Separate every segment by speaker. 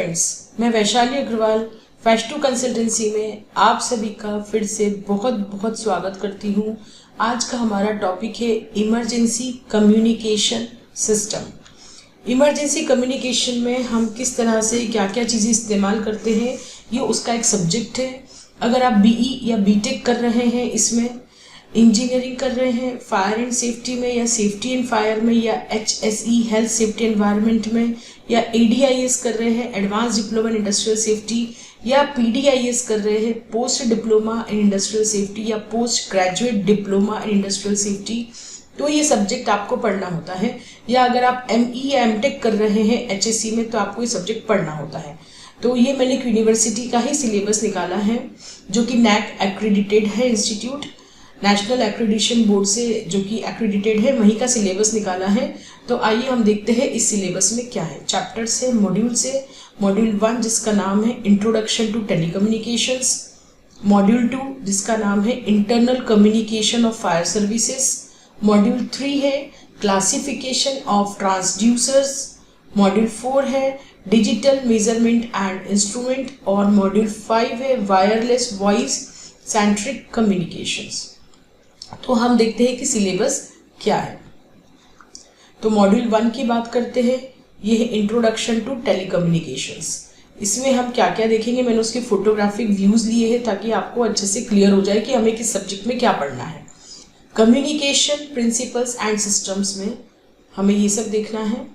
Speaker 1: Friends, मैं Vaishali Agarwal फैश to consultancy में आप सभी का फिर से बहुत बहुत स्वागत करती हूँ। आज का हमारा टॉपिक है emergency communication system. Emergency communication में हम किस तरह से क्या क्या चीज़ें इस्तेमाल करते हैं, ये उसका एक सब्जेक्ट है। अगर आप बीई या बीटेक कर रहे हैं, इसमें इंजीनियरिंग कर रहे हैं फायर एंड सेफ्टी में या सेफ्टी एंड फायर में या HSE हेल्थ सेफ्टी एनवायरनमेंट में, या ADIS कर रहे हैं advance diploma in industrial safety, या PDIS कर रहे हैं post diploma in industrial safety या post graduate diploma in industrial safety, तो ये सब्जेक्ट आपको पढ़ना होता है। या अगर आप ME या MTech कर रहे हैं HSE में, तो आपको ये सब्जेक्ट पढ़ना होता है। तो ये मैंने एक यूनिवर्सिटी का ही सिलेबस निकाला है जो कि NAAC एक्रेडिटेड है इंस्टीट्यूट, नेशनल एक्रेडिशन बोर्ड से जो कि एक्रेडिटेड है, वहीं का सिलेबस निकाला है। तो आइए हम देखते हैं इस सिलेबस में क्या है। चैप्टर से मॉड्यूल 1 जिसका नाम है इंट्रोडक्शन टू टेलीकम्युनिकेशंस, मॉड्यूल 2 जिसका नाम है internal communication of fire services, module 3 है क्लासिफिकेशन ऑफ ट्रांसड्यूसर्स, मॉड्यूल 4 है डिजिटल मेजरमेंट एंड इंस्ट्रूमेंट, और मॉड्यूल 5 है वायरलेस वॉइस सेंट्रिक कम्युनिकेशंस। तो हम देखते हैं कि सिलेबस क्या है। तो मॉड्यूल 1 की बात करते हैं, ये है इंट्रोडक्शन टू टेलीकम्युनिकेशंस। इसमें हम क्या क्या देखेंगे, मैंने उसके फोटोग्राफिक व्यूज लिए हैं ताकि आपको अच्छे से क्लियर हो जाए कि हमें किस सब्जेक्ट में क्या पढ़ना है। कम्युनिकेशन प्रिंसिपल्स एंड सिस्टम्स में हमें ये सब देखना है।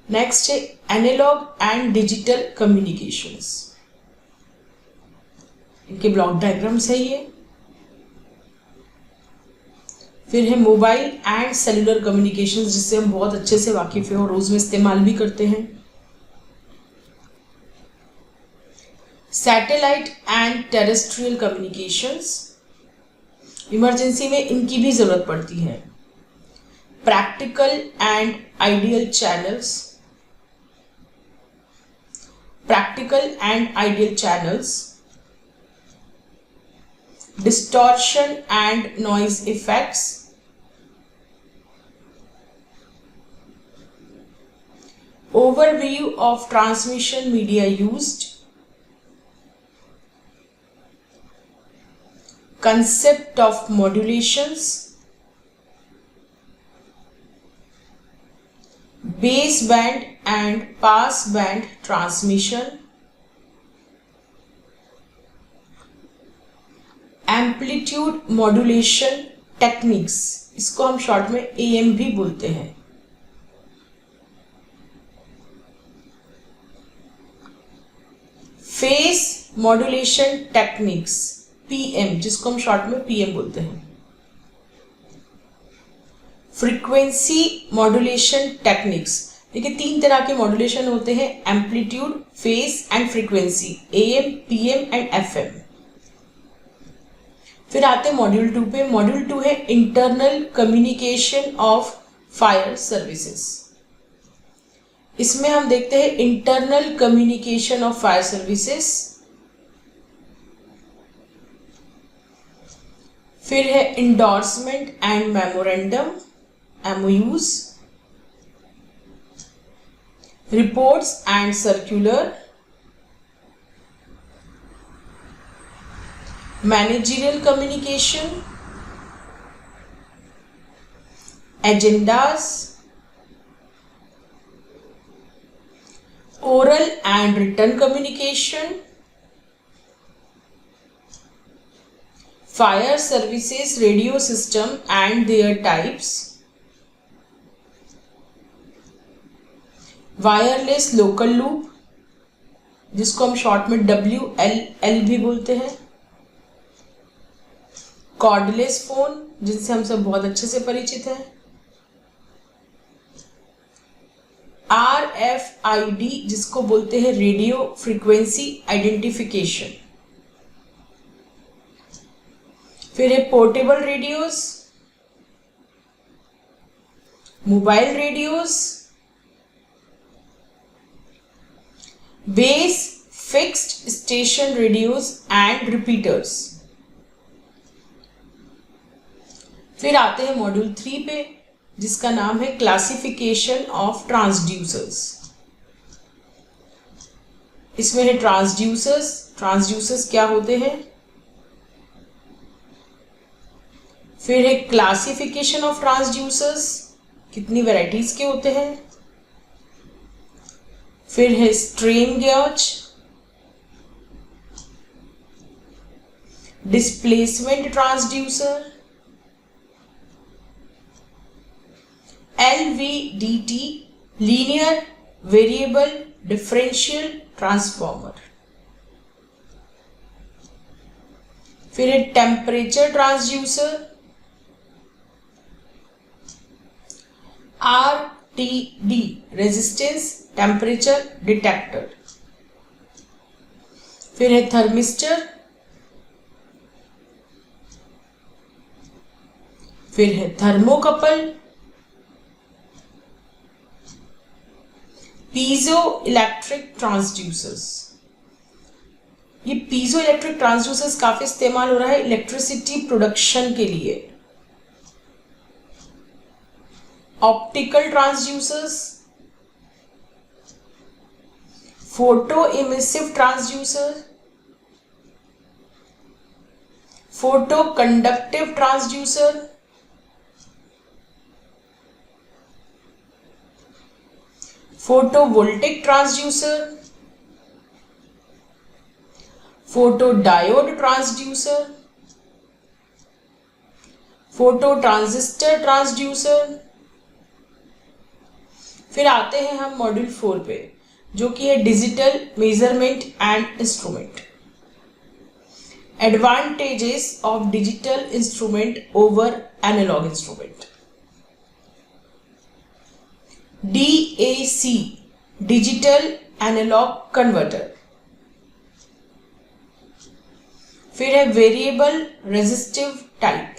Speaker 1: नेक्स्ट है एनालॉग एंड डिजिटल कम्युनिकेशंस, इनके ब्लॉक डायग्राम्स है ये। फिर है मोबाइल एंड सेलुलर कम्युनिकेशंस, जिससे हम बहुत अच्छे से वाकिफ हैं और रोज में इस्तेमाल भी करते हैं। Satellite and terrestrial communications, emergency में इनकी भी जरूरत पड़ती है। Practical and ideal channels, distortion and noise effects, overview of transmission media used, concept of modulations, baseband and passband transmission, amplitude modulation techniques, इसको हम शॉर्ट में AM भी बोलते हैं। फेस मॉड्यूलेशन टेक्निक्स PM, जिसको हम शॉर्ट में PM बोलते हैं। फ्रीक्वेंसी मॉड्यूलेशन टेक्निक्स, देखिए 3 तरह के मॉड्यूलेशन होते हैं, amplitude, face and frequency, AM, PM and FM। फिर आते हैं मॉड्यूल 2 पे। मॉड्यूल 2 है internal communication of fire services. इसमें हम देखते हैं internal communication of fire services. फिर है endorsement and memorandum, MOUs, reports and circular, managerial communication, agendas, oral and written communication, fire services radio system and their types, wireless local loop, जिसको हम short में WLL भी बोलते हैं, cordless phone, जिनसे हम सब बहुत अच्छे से परिचित हैं, RFID, जिसको बोलते हैं रेडियो फ्रीक्वेंसी आइडेंटिफिकेशन। फिर है portable radios, mobile radios, base fixed station radios and repeaters. फिर आते हैं मॉड्यूल 3 पे, जिसका नाम है क्लासिफिकेशन ऑफ ट्रांसड्यूसर्स। इसमें है ट्रांसड्यूसर्स। ट्रांसड्यूसर्स क्या होते हैं? फिर है क्लासिफिकेशन ऑफ ट्रांसड्यूसर्स, कितनी वैरायटीज के होते हैं। फिर है strain gauge, displacement transducer, LVDT, linear variable differential transformer. फिर है temperature transducer, RTD, resistance temperature detector. फिर है थर्मिस्टर। फिर है थर्मोकपल, पीजो इलेक्ट्रिक ट्रांसड्यूसर्स। ये पीजो इलेक्ट्रिक ट्रांसड्यूसर्स काफी इस्तेमाल हो रहा है इलेक्ट्रिसिटी प्रोडक्शन के लिए। Optical transducers, photo emissive transducer, photo conductive transducer, photovoltaic transducer, photo diode transducer, photo transistor transducer. फिर आते हैं हम मॉड्यूल 4 पे, जो कि है digital measurement and instrument. Advantages of digital instrument over analogue instrument. DAC, digital analogue converter. फिर है variable resistive type,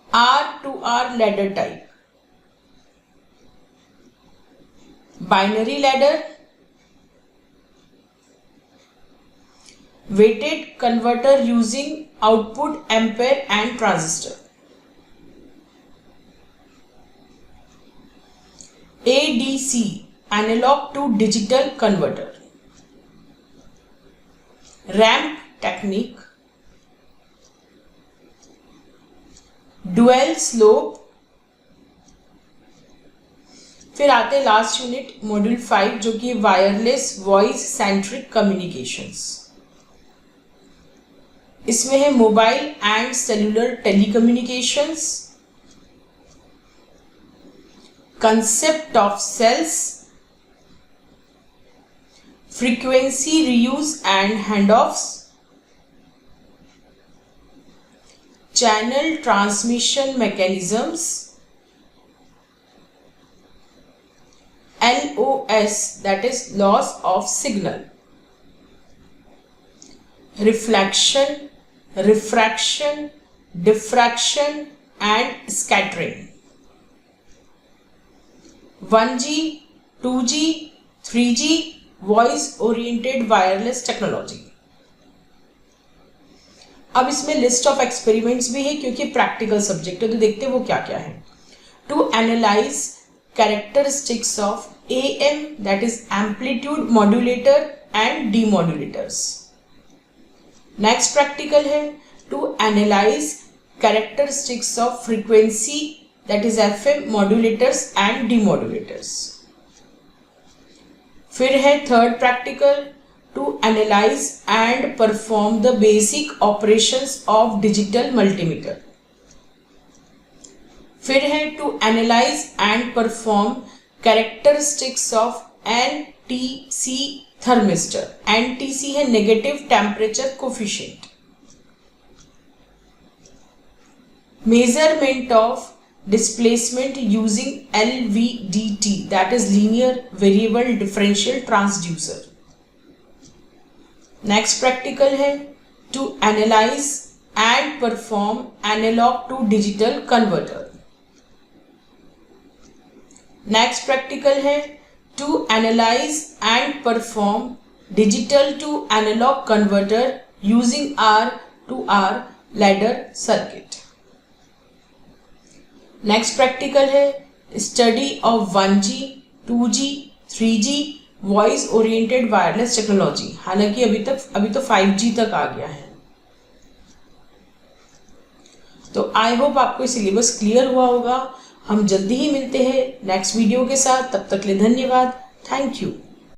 Speaker 1: R2R ladder type, binary ladder, weighted converter using output ampere and transistor. ADC, analogue to digital converter. Ramp technique, dual slope. फिर आते हैं last unit module 5, जो कि wireless voice centric communications. इसमें है mobile and cellular telecommunications, concept of cells, frequency reuse and handoffs, channel transmission mechanisms, LOS, that is loss of signal, reflection, refraction, diffraction and scattering, 1G, 2G, 3G voice oriented wireless technology. अब इसमें list of experiments भी है क्योंकि practical subject है, तो देखते हैं वो क्या क्या है। To analyse characteristics of AM, that is amplitude modulator and demodulators. Next practical है to analyse characteristics of frequency, that is FM modulators and demodulators। फिर है third practical to analyse and perform the basic operations of digital multimeter. फिर है to analyse and perform characteristics of NTC thermistor. NTC है negative temperature coefficient. Measurement of displacement using LVDT, that is linear variable differential transducer। next practical है to analyze and perform analog to digital converter। next practical है to analyze and perform digital to analog converter using R2R ladder circuit। Next practical है study of 1G, 2G, 3G voice oriented wireless technology, हालांकि अभी तो 5G तक आ गया है। तो आई होप आपको सिलेबस क्लियर हुआ होगा। हम जल्दी ही मिलते हैं नेक्स्ट वीडियो के साथ, तब तक के लिए धन्यवाद। Thank you.